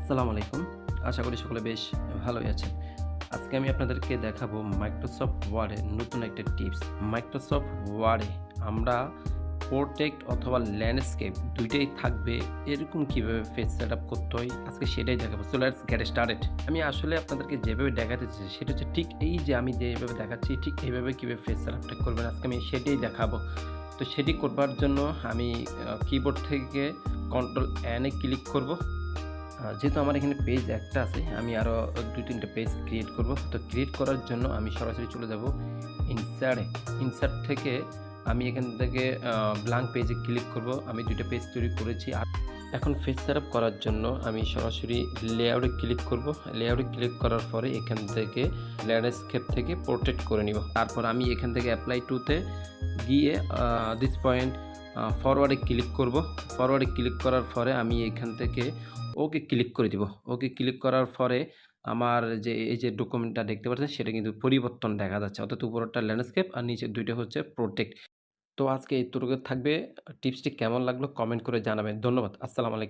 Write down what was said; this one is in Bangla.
আসসালামু আলাইকুম। আশা করি সকলে বেশ ভালোই আছেন। আজকে আমি আপনাদেরকে দেখাবো মাইক্রোসফট ওয়ার্ডের নতুন একটা টিপস। মাইক্রোসফট ওয়ার্ডে আমরা পোর্ট্রেট অথবা ল্যান্ডস্কেপ ২ টাই থাকবে এরকম কিভাবে পেজ সেটআপ করতে হয় আজকে সেটাই দেখাবো। So let's get started. আমি আসলে আপনাদেরকে যেভাবে দেখাতে চাইছি সেটা হচ্ছে ঠিক এই যে আমি যেভাবে দেখাচ্ছি ঠিক এইভাবে কিভাবে পেজ সেটআপটা করবেন আজকে আমি সেটাই দেখাবো। তো সেটি করবার জন্য আমি কিবোর্ড থেকে কন্ট্রোল এন এ ক্লিক করব। যেহেতু আমার এখানে পেজ একটা আছে, আমি আরও ২-৩ টা পেজ ক্রিয়েট করব। তো ক্রিয়েট করার জন্য আমি সরাসরি চলে যাব ইনসার্টে। ইনসার্ট থেকে আমি এখান থেকে ব্ল্যাঙ্ক পেজে ক্লিক করব। আমি ২ টা পেজ তৈরি করেছি। আর এখন পেজ সেটআপ করার জন্য আমি সরাসরি লেআউটে ক্লিক করব। লেআউটে ক্লিক করার পরে এখান থেকে ল্যান্ডস্কেপ থেকে পোর্ট্রেট করে নিব। তারপর আমি এখান থেকে অ্যাপ্লাই টু তে গিয়ে দিস পয়েন্ট ফরওয়ার্ডে ক্লিক করব। ফরওয়ার্ডে ক্লিক করার পরে আমি এখান থেকে ওকে ক্লিক করে দিব। ওকে ক্লিক করার পরে আমার যে এই যে ডকুমেন্টটা দেখতে পাচ্ছেন সেটা কিন্তু পরিবর্তন দেখা যাচ্ছে। অর্থাৎ উপরেরটা ল্যান্ডস্কেপ আর নিচের ২ টা হচ্ছে প্রোটেক্ট। তো আজকে এতটুকু থাকবে। টিপসটি কেমন লাগলো কমেন্ট করে জানাবেন। ধন্যবাদ। আসসালামু আলাইকুম।